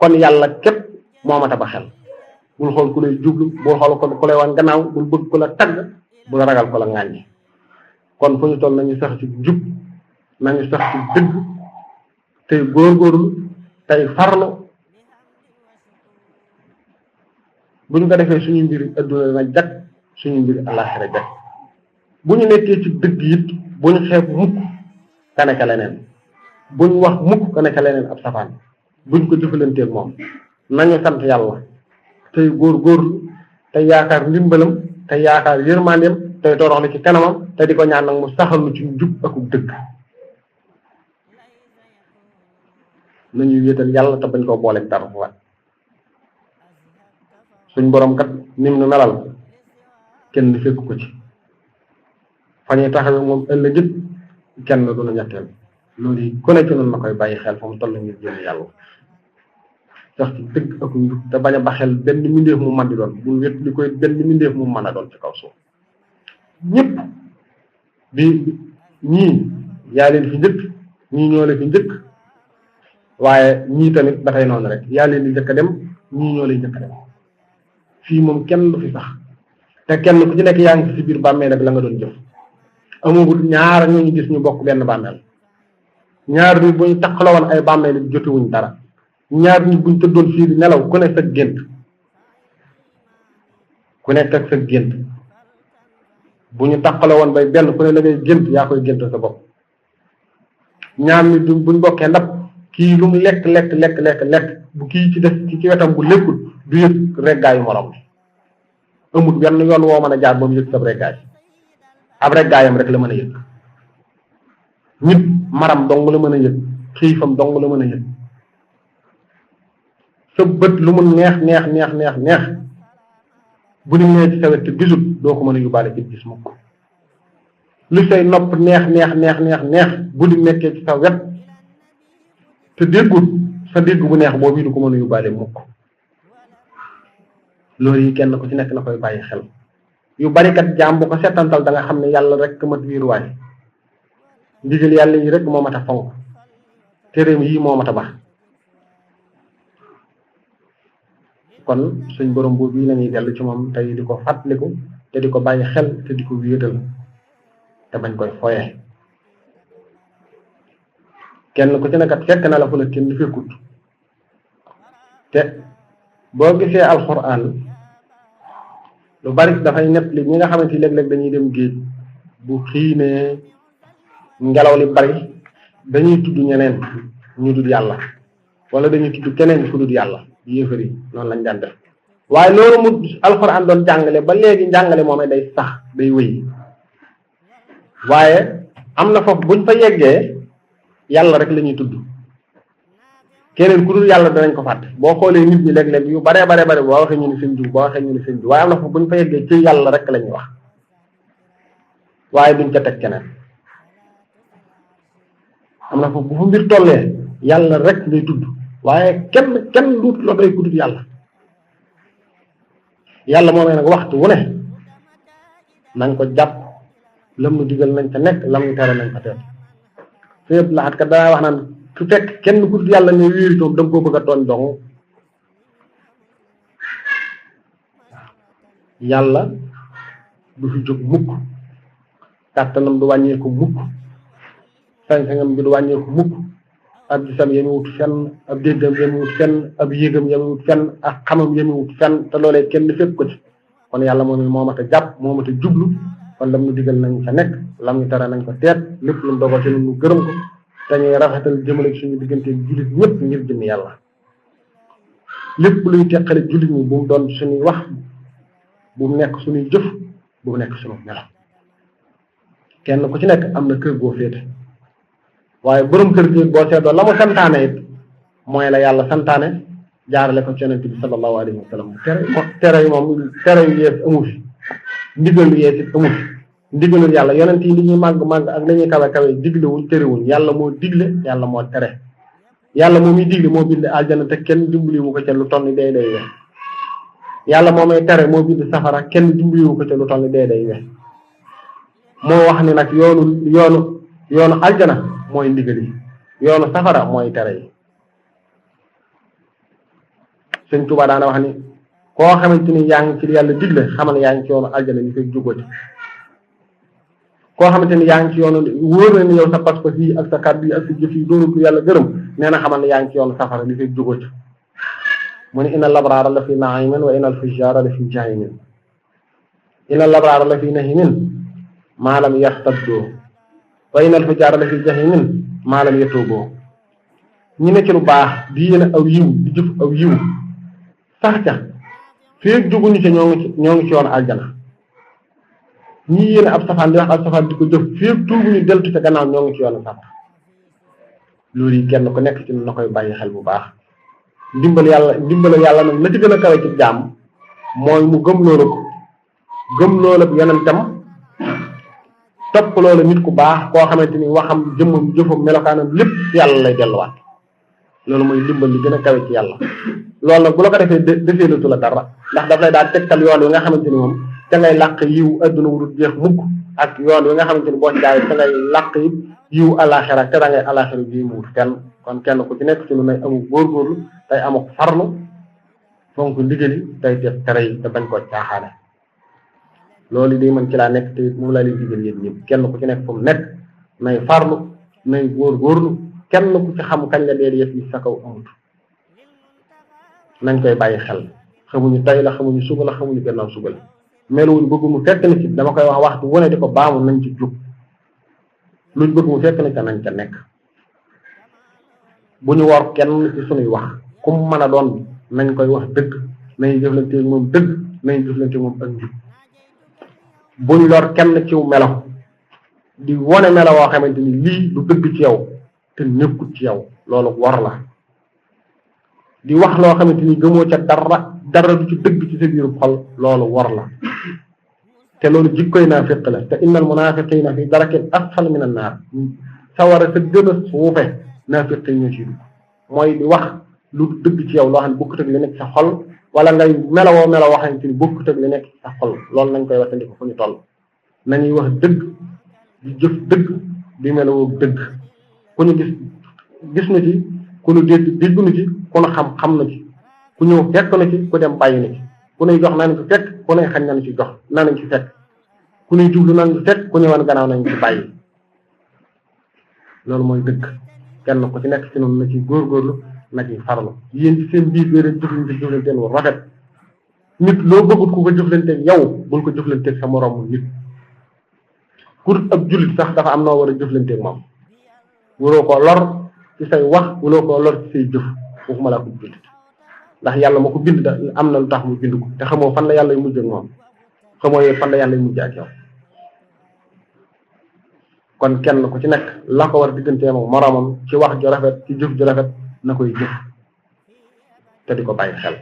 kon yàlla képp moo mat a ba xel bul xool ku lay jublu bul xool ko ku lay wan gannaaw bul bëgg ko la tagg bul ragal ko la ŋàññi kon fu ñu toll nañu sax ci jub nañu sax ci dëgg tey góorgóorlu tey farlu bu ñu ko defee suñu mbiri adduna dana jag suñu mbiri àllaxira jag bu ñu nekkee ci dëgg it bu ñu xeeb mukk ka nekk leneen bu ñu wax mukk ka nekk leneen ab safaan buñ ko jëfalanteel moom nañu sant yàlla tey góorgóorlu tey yaakaar ndimbalam tey yaakaar yërmandeem tey toroxlu ci kanamam te di ko ñaan nag mu saxal lu ci njub ak dëgg nañuy wéetal yàlla te bañ koo booleeg dara waat suñ borom kat nim nu melal kenn fekk ko ci fa ñuy taxawee moom ëllëg it kenn du nu ñetteel loolu yi ku ne ci noonu na koy bàyyi xel fa mu toll ngir jëm yàlla sax ci dëgg ak njub te bañ a baxel benn mbindeef mu mën di doon bul wét li koy benn mbindeef mu mën a doon ci kaw suuf ñëpp bi ñii yaa leen fi njëkk ñii ñoo leen fi njëkk waaye ñii tamit ba tey noonu rek yaa leen di njëkk a dem ñii ñoo leen njëkk a dem fii moom kenn du fi sax te kenn ku ci nekk yaa ngi ci biir bàmmeel ak la nga doon jëf amagul ñaar ñooñu gis ñu bokk benn bàmmeel ñaar nit bu ñu takkaloo woon ay bàmmeel yi jotewuñ dara ñaar nit buñ tëddoon fii di nelaw ku nekk sa gént ku nekk ak sa gént bu ñu takkaloo woon bay benn ku ne la ngay gént yaa koy gént sa bopp ñaar nit buñ bokkee ndab kii lu mu lekk bu kii ci def ci wetam bu lekkul du yëg reggaayu morom bi amul wenn yoon woo mën a jaar ba mu yëg sab reggaay ab reggaayam rek la mën a yëg nit maram dong la mën a yëg xiifam dong la mën a yëg sa bët lu mu neex bu ni nee ci sa wet te gisul doo ko mën a yóbbaale ci gis mukk lu say nopp neex bu di nekkee ci sa wet te déggul sa dégg bu neex boobu du ko mën a yóbbaale mukk loolu yi kenn ku ci nekk na koy bàyyi xel yu bari kat jaam bu ko settantal da nga xam ne yàlla rek mat wiiruwaay ndigal yàlla yi rek moo mat a fonk téeréem yi moo mat a baax kon suñ borom boobu yi lañuy dellu ci moom tey di ko fàttaliku te di ko bàyyi xel te di ko wéetal te bañ koy foye kenn ku ci nekkat fekk na la fu la kenn fekkut te boo gisee alxuraan lu bari dafay nepp li ñi nga xamante ni léeg-léeg dañuy dem géej bu xiinee ngelaw li bari dañuy tudd ñeneen ñu dul yàlla wala dañuy tudd keneen ku dul yàlla yéefar yi noonu lañ daan def waaye loolu mu alxuraan doon jàngale ba léegi njàngale moomee day sax day wéy waaye am na foofu buñ fa yeggee yàlla rek la ñuy tudd keneen ku dul yàlla danañ ko fàtte boo xoolee nit ñi léeg-léeg yu bare boo waxee ñu ni seen diw boo waxee ñu ni seen diw waaye am na foofu buñ fa yeggee ci yàlla rek la ñuy wax waaye duñ ca teg keneen am na foofu bu fa mbir tollee yàlla rek lay tudd waaye kenn duut la doy ku dul yàlla yàlla moomee nag waxtu wu ne nañ ko jàpp lam nu digal nañ ca nekk lam nu tere nañ ko teet su yëpp laxat kat danaa wax naan su fekk kenn ku dul yàlla ne wéeri toom da nga koo bëgg a tooñ dong yàlla du fi jóg mukk kàttanam du wàññeeku mukk sañ-sañam bi du wàññeeku mukk ab gisam yemewut fenn ab déggam yemewut fenn ab yéegam yemewut fenn ak xamam yemewut fenn te loolee kenn fépp ko ci kon yàlla moom moo mat a jàpp moo mat a jublu kon lam nu digal nañ ca nekk lam ñu tere nañ ko teet lépp lu mu dogal ci ñun ñu gërëm ko te ñuy rafetal jëmale suñu diggante jullit ñëpp ngir jëm yàlla lépp luy teqale jullit ñi bu mu doon suñuy wax bu mu nekk suñuy jëf bu mu nekk suñu melo kenn ku ci nekk am na kër goo féete waaye borom kër gi boo seetloo la mu santaane it mooy la yàlla santaane jaarale ko ci yonent bi sallallahu alayhi wa sallam tere yi moom tere yu yees amu fi ndigal yu yees it amu fi ndigalul yàlla yonent yi li ñuy màgg ak li ñuy kawe diglewuñ terewuñ yàlla moo digle yàlla moo tere yàlla moo muy digle moo bind aljana te kenn dimbaliwu ko ca lu toll ni day we yàlla moo may tere moo bind safara kenn dimbaliwu ko ca lu toll ni day we moo wax ni nag yoonu aljana mooy ndigal yi yoonu safara mooy tere yi Sëñ Tuubaa daana wax ni koo xamante ni yaa ngi ci li yàlla digle xamal yaa ngi ci yoonu aljana ni fekk jugóoti koo xamante ni yaa ngi ci yoonu wóor na ni yow sa pas-pas yi ak sa kàddu yi ak sa jëf yi doonu ko yàlla gërëm nee na xamal ne yaa ngi ci yoonu safara li fekk jugóoti mu ne inna labraara la fi naimin wa inna al fujjaara la fi jahimin inna labraara la fi nahimin maalam yartaddoo wa inna al fujjaara la fi jahimin maalam yatuuboo ñi ne ci lu baax di yéene aw yiw di jëf aw yiw sax ca feeg jóguñu ca ñoo ngi ci yoon aljana ñi yéene ab safaan di wax ab safaan di ko jëf feeg tuubuñu deltu ca gannaaw ñoo ngi ci yoonu safara loolu yi kenn ku nekk ci na koy bàyyi xel bu baax ndimbal yàlla nag la ci gën a kawe ci jaam mooy mu gëm loola yonentam topp loola nit ku baax koo xamante ni waxam jëmmam jëfam melokaanam lépp yàlla lay delluwaat loolu mooy ndimbal li gën a kawe ci yàlla loolu nag bu la ko defee defeelatu la dara ndax daf lay daal tegtal yoon wi nga xamante ni moom ca ngay làq yiw adduna wurut jeex mukk ak yoon wi nga xamante ni boo ci jaaree ca ngay làq it yiw alaxira te da ngay alaxira bii mu wut fenn kon kenn ku ci nekk ci lu nay amul góorgóorlu tey amul farlu fonk ndigali tey def tere yi te bañ koo caaxaane loolu day mën ci laa nekk te moom laa leen digal yéen ñëpp kenn ku ci nekk fu mu nekk nay farlu nay góorgóorlu kenn ku ci xam kañ la dee yëf yi sa kaw amut nañ koy bàyyi xel xamuñu tey la xamuñu suba la xamuñu gannaaw suba la meluwuñ bëgg mu fekk na ci dama koy wax waxtu wane di ko baamu nañ ci jub luñ bëgg mu fekk na ca nañ ca nekk bu ñu war kenn ci sunuy wax ku mu mën a doon nañ koy wax dëgg nañ jëflanteeg moom dëgg nañ jëflanteeg moom ak njub buñ lor kenn ciw melo di wone melo woo xamante ni lii du dëgg ci yow te nekkut ci yow loolu war la di wax loo xamante ni gëmoo ca dara du ci dëgg ci sa biiru xol loolu war la te loolu jikkoy naafiq la te innal munaafiqiina fi darakil asfal min an naar sawara sa gën a suufe naafiq yi ñoo ci dugg mooy di wax lu dëgg ci yow loo xam ne bokkut ak li nekk sa xol wala ngay melawoo melawoo xamante ni bokkut ak li nekk ci sa xol loolu nañ koy waxtandiko fu ñu toll nañuy wax dëgg di jëf dëgg di melawoo dëgg ku ñu gis na ci ku ñu dégg na ci ku ñu xam na ci ku ñëw fekk na ci ku dem bàyyi na ci ku ñuy jox nañ ci fekk ku ñuy xañ nañ ci jox nañ ci fekk ku ñuy jublu nañ ci fekk ku ñuy wan gannaaw nañ ci bàyyi loolu mooy dëgg kenn ku ci nekk ci noonu na ci góorgóorlu na ci farlu yéen ci seen biir bi rek jëflanteen wu rafet nit loo bëggut ku ko jëflanteeg yow bul ko jëflanteeg sa moroom nit ku ab jullit sax dafa am noo war a jëflanteeg moom waroo koo lor ci say wax waroo koo lor ci say jëf waxuma laa ko jullit ndax yàlla moo ko bind da am na lu tax mu bind ko te xamoo fan la yàlla mujj ak moom xamoo yee fan la yàlla mujj ak yow kon kenn ku ci nekk la ko war digganteem ak moroomam ci wax ju rafet ci jëf ju rafet na koy jëf te di ko bàyyi xel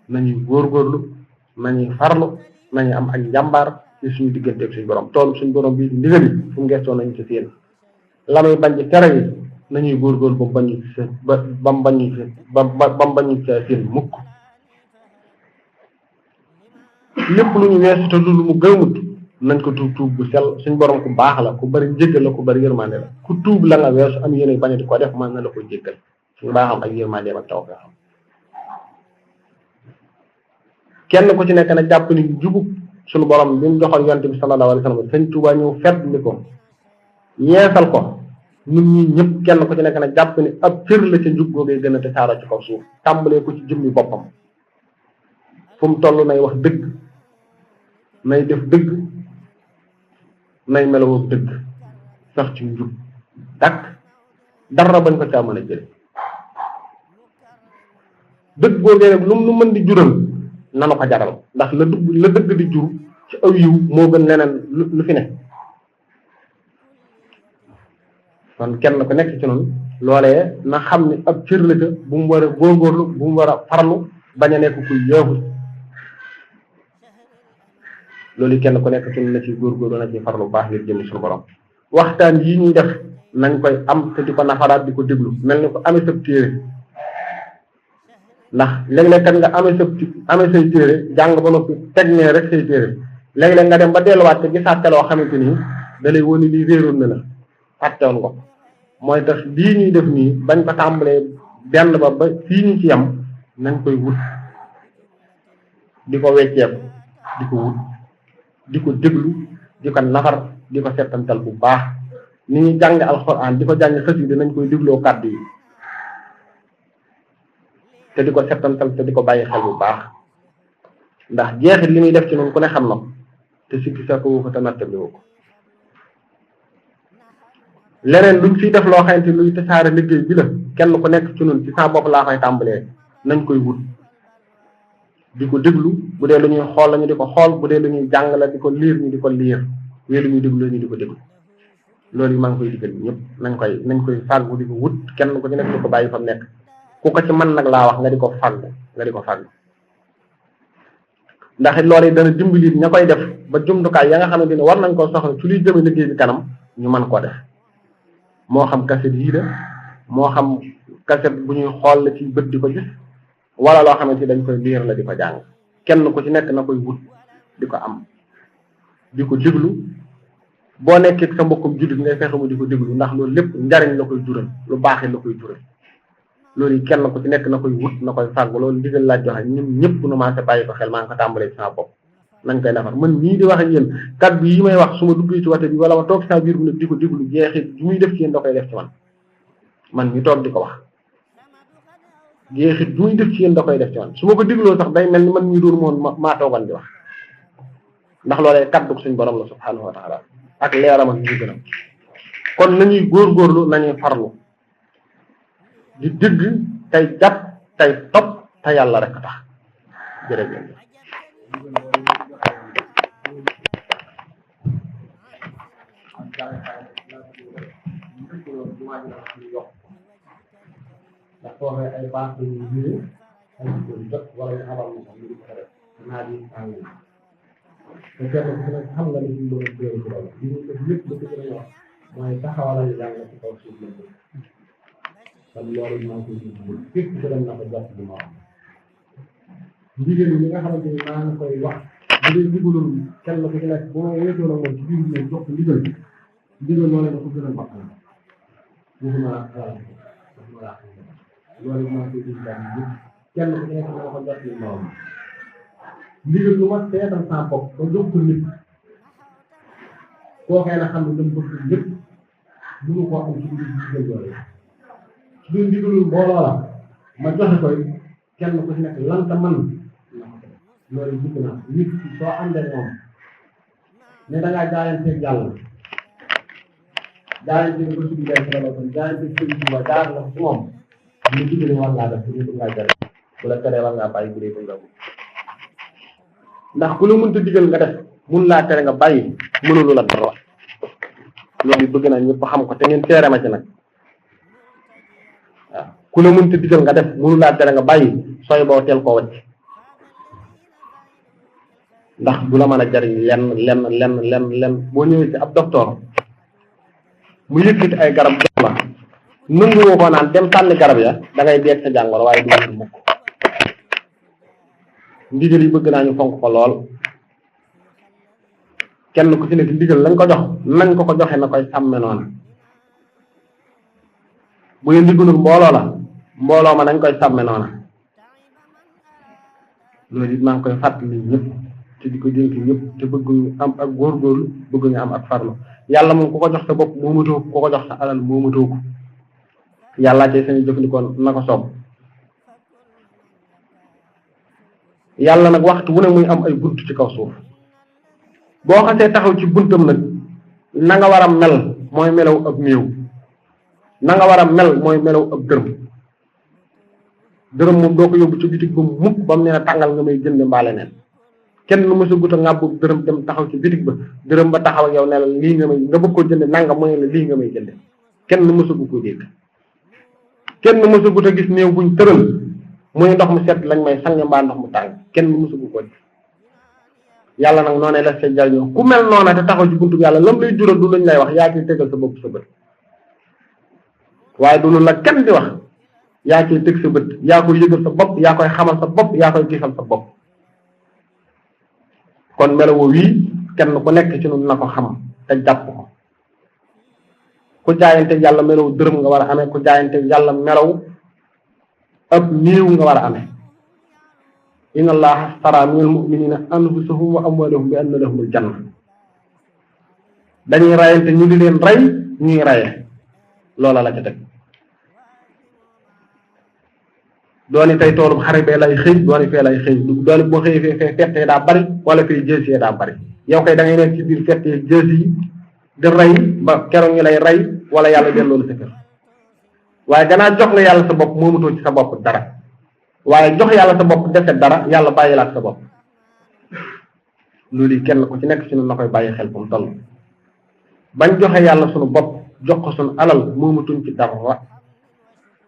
nañuy góorgóorlu nañuy farlu nañuy am ak njàmbaar ci suñu diggante ak suñu borom toolu suñu borom bi ndigal yi fu mu gestoo nañ ci seen la muy bañ ci tere yi nañuy góorgóorlu ba mu bañu ba mu bañu ca seen mukk lépp lu ñu weesu te lu mu gëmut nañ ko tuub bu sell suñu borom ku baax la ku bari jéggal la ku bari yërmande la ku tuub la nga weesu am yéene bañ di ko def mën na la ko jéggal suñu baaxam ak yërmande ak taw xam kenn ku ci nekk nag jàpp ni jubub suñu borom bi mu joxoon yonent bi sallallahu alayhi wa sallam sëñ Tuubaa ñëw fedd li ko yeesal ko ñun ñi ñëpp kenn ku ci nekk nag jàpp ni ab cër la ca njub googee gën a te saaro ci kaw suuf tàmbalee ko ci jëmmi boppam fu mu toll nay wax dëgg nay def dëgg nay melowoo dëgg sax ci njub dakk dara bañ ko caa mën a jële dëgg googee nag lu mu mën di jural nanu ko jaral ndax la dëgg di jur ci aw yiw moo gën leneen lu fi ne kon kenn ku nekk ci noonu loolee na xam ni ab cër la ca bu mu war a góorgóorlu bu mu war a farlu bañ a nekk kuy yeexul loolu kenn ku nekk ci noonu na ci góorgóorlu na ci farlu baax ngir jëm suñu borom waxtaan yi ñuy def nañ koy am te di ko nafaraat di ko déglu mel ni ko amee sab téere ndax léeg-léeg kat nga amee say téere jàng ba noppi teg nee rek say téere léeg-léeg nga dem ba delluwaat te gisaat loo xamante ni da lay woni lii réeroon na la fàttewoon ko mooy tax lii ñuy def nii bañ ko tàmbalee benn ba fii ñu ci yam nañ koy wut di ko wecceeku di ko wut di ko déglu di ko nafar di ko settantal bu baax ni ñuy jàng alxuraan di ko jàng xasida nañ koy dégloo kàddu yi te di ko settantal te di ko bàyyi xel bu baax ndax jeexit li muy def ci noonu ku ne xam na ko te sikki sa ko te nattabliwu ko leneen luñ fiy def loo xamante luy tasaare liggéey bi la kenn ku nekk ci noonu ci sa bopp laa koy tàmbalee nañ koy wut di ko déglu bu dee lu ñuy xool la ñu di ko xool bu dee lu ñuy jàng la di ko liir ñu di ko liir bu dee lu ñuy déglu la ñu di ko déglu loolu yi maa ngi koy digal ñëpp nañ koy fàggu di ko wut kenn ku ci nekk di ko bàyyi fa mu nekk ku ko ci mën nag laa wax nga di ko fàggu ndax it loolu yi dana dimbali ña koy def ba jumtukaay ya nga xamante ne war nañ koo soxla ci luy jëme liggéey bi kanam ñu mën koo def moo xam kaset yii la moo xam kaset bu ñuy xool la ci bët di ko gis wala loo xamante dañ koy liir la di ko jàng kenn ku ci nekk na koy wut di ko am di ko déglu boo nekkee sa mbokkum jullit ngay fexe mu di ko déglu ndax loolu lépp njariñ la koy jural lu baaxee la koy jural loolu yi kenn ku ci nekk na koy wut na koy fàggu loolu ndigal laa joxe ñun ñëpp nu maase bàyyi ko xel maa ngi ko tàmbalee ci sama bopp nañ koy defar man ñii di wax ak yéen kàddu yi may wax su ma duggee ci wate bi wala ma toog saa biir bu ne di ko déglu jeexit ju muy def ci yéen da koy def ci man ñu toog di ko wax jeexit ju muy def ci yéen da koy def ci man su ma ko dégloo sax day mel ni man ñi doon moon maa toogan di wax ndax loolee kaddu suñ borom la subhanahu wa taala ak leeram ak ñu gën a kon nañuy góorgóorlu nañuy farlu di dégg tey jàpp tey topp te yàlla rek tax jërëjëf ndax foofee ay baax yu ñëwee ay jot wala ñu xamal ñu sax ñu ko def naa di tàng te kenn ku nekk xam nga ni ñu doon téere ci loolu li ñu def lépp lu ko gën a wax mooy taxawalal yàlla ci kaw suuf la kon loolu maa ngi koy gis képp ku dem na ko jot bi ma wax ndigal yi nga xamante ni maa ngi koy wax bu dee ndigalul kenn ku ci nekk bu ma wéetoo ak moom ci biir ne jox ko ndigal loolu dafa gën a baax waxuma la loolu maa ngi koy gis daal yëpp kenn ku ci nekk dama ko jot bi ma wax ndigal lu ma seetal sa bopp ba jox ko nit koo xëy na xam ne dama bëgg lépp mënu koo am ci biir ndigal yooyu su dee ndigalul mbooloo la ma joxe koy kenn ku ci nekk lanta man loolu bëgg naa nit ki soo àndee moom ne da ngaa jaayanteeg yàlla jaayanteeg ba suñu benn la kon jaayanteeg sëriñ bi ba jaar la ci moom ñu digle war ngaa def ñu ngaa jar bu la teree war ngaa bàyyi bu dee nga ndax ku la mënta digal nga def mun laa tere nga bàyyi mënulu la dara loolu bëgg naa ñëpp xam ko te ngeen teere ma ci nag waaw ku la mënta digal nga def mënu laa tere nga bàyyi sooy boo teel koo wacc ndax du la mën a jariñ lenn boo ñëwee ci ab docteur mu yëkkati ay garab jox la nangu woo ko naan dem tànn garab ya da ngay deeg sa jàngoro waaye du wér mukk ndigal yi bëgg naa ñu fonk ko lool kenn ku ci nekk ndigal lañ ko jox nañ ko joxe na koy sàmme noona bu dee ndigalul mbooloo ma nañ koy sàmme noona loolu it maa ngi koy fàttali ñëpp te di ko dénk ñëpp te bëgg ñu am ak góorgóorlu bëgg ñu am ak farlu yàlla moom ku ko jox sa bopp moomatoo ko ku ko jox sa alal moomatoo ko yàllaa cay sañu jëfandikoo na ko soob yàlla nag waxtu wu ne muy am ay bunt ci kaw suuf boo xasee taxaw ci buntam nag na nga war a mel mooy melaw ab néew na nga war a mel mooy melaw ab dërëm moom doo ko yóbbu ci bitig ba mukk ba mu nee na tàngal nga may jënd mbaale neen kenn mësa gut a ngàbbu dërëm dem taxaw ci bitig ba dërëm ba taxaw ak yow ne la lii nga may nga bëgg koo jënd nanga mooy la lii nga may jënd kenn mësa gu ko dégg kenn mësa gut a gis néew buñ tëral muy ndox mu set lañ may sang mbaa ndox mu tàng kenn mësa gu ko yàlla nag noonee la sa jariñoo ku mel noona te taxaw ci buntu yàlla lam lay jural du lañ lay wax yaa ciy tegal sa bopp sa bët waaye du lu la kenn di wax yaa ciy teg sa bët yaa koy yëgal sa bopp yaa koy xamal sa bopp yaa koy gisal sa bopp kon melawo wii kenn ku nekk ci ñun na ko xam te jàpp ko ku jaayante yàlla melaw dërëm nga war a amee ku jaayante yàlla melaw ab néew nga war a amee inna allaha astara minal mu'minina anfusahum wa amwalahum bi anna lahumul janna dañuy rayante ñu di leen rey ñuy raye loola la ca teg dooni tey toolub xare bee lay xëy dooni fee lay xëy dooni boo xëyee fee fettee daa bari wala fee jësee daa bari yow kay da ngay nekk ci biir fettee jës yi di rey ba keroog ñu lay rey wala yàlla delloo la sa kër waaye gannaaw jox nga yàlla sa bopp moomatoo ci sa bopp dara waaye jox yàlla sa bopp defe dara yàlla bàyyi la ak sa bopp loolu yi kenn ku ci nekk ci ñun na koy bàyyi xel fu mu toll bañ joxe yàlla sunu bopp jox ko sunu alal moomatuñ ci dara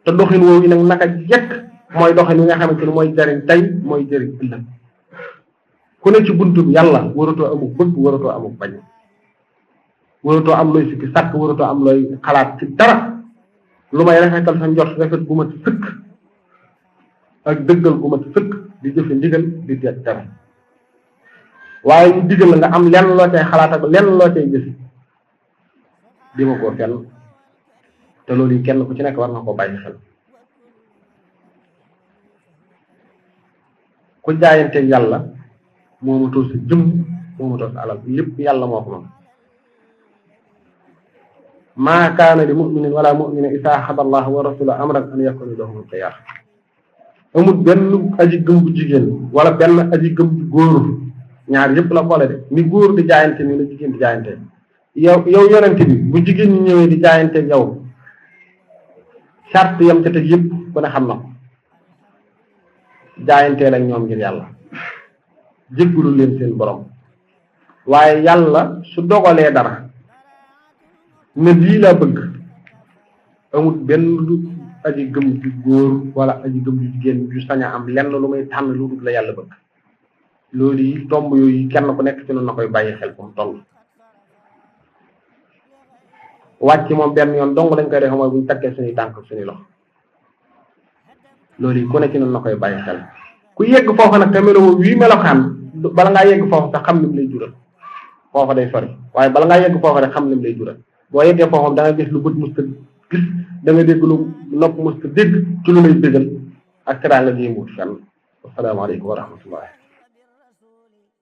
te doxin woowu nag naka jekk mooy doxin wi nga xamante ni mooy jariñ tey mooy jariñ ëllëg ku ne ci buntu bi yàlla waratoo amuk bëgg waratoo amuk bañ waratoo am looy sikki sàkk waratoo am looy xalaat ci dara lu may rafetal sa njort rafet gu mat sëkk ak dëggal gu mat sëkk di jëfe ndigal di teet tere waaye ñu digal la nga am lenn loo cay xalaat ak lenn loo cay gis di ma koo fenn te loolu yi kenn ku ci nekk war na ko bàyyi xel ku jaayante yàlla moomatoo sa jëm moomatoo sa alal lépp yàlla moo ko moom maa kaana li mu'minin wala mu'minin isaa xada allah wa rasuluhu amran an yakuna lahumul xiyar amul benn aji gëm bu jigéen wala benn aji gëm bu góor ñaar yëpp la boole de ni góor di jaayante ni la jigéen di jaayante yow yonente bi bu jigéen ñi ñëwee di jaayante yow charte yam ca teg yëpp ku ne xam na ko jaayanteel ak ñoom ngir yàlla jéggalu leen seen borom waaye yàlla su dogalee dara ne lii laa bëgg amul benn aji gëm ju góor wala aji gëm ju jigéen ju sañ a am lenn lu may tànn lu dul la yàlla bëgg loolu yi tomb yooyu kenn ku nekk ci noonu na koy bàyyi xel fu mu toll wàcc moom benn yoon dong lañ koy def mooy bu ñu takkee suñuy tànk suñuy loxo loolu yi ku ne ci noonu na koy bàyyi xel ku yegg foofa nag te meloo wii melokaan bala ngaa yegg foofa sax xam lim lay jural foofa day sori waaye bala ngaa yegg foofa rek xam lim lay jural boo yeggee foofa da nga gis lu bët musta gis da nga dégg lu nopp musta dégg ci lu lay bégal ak teraanga gi mbuut fenn asalaamaaleykum wa rahmatullah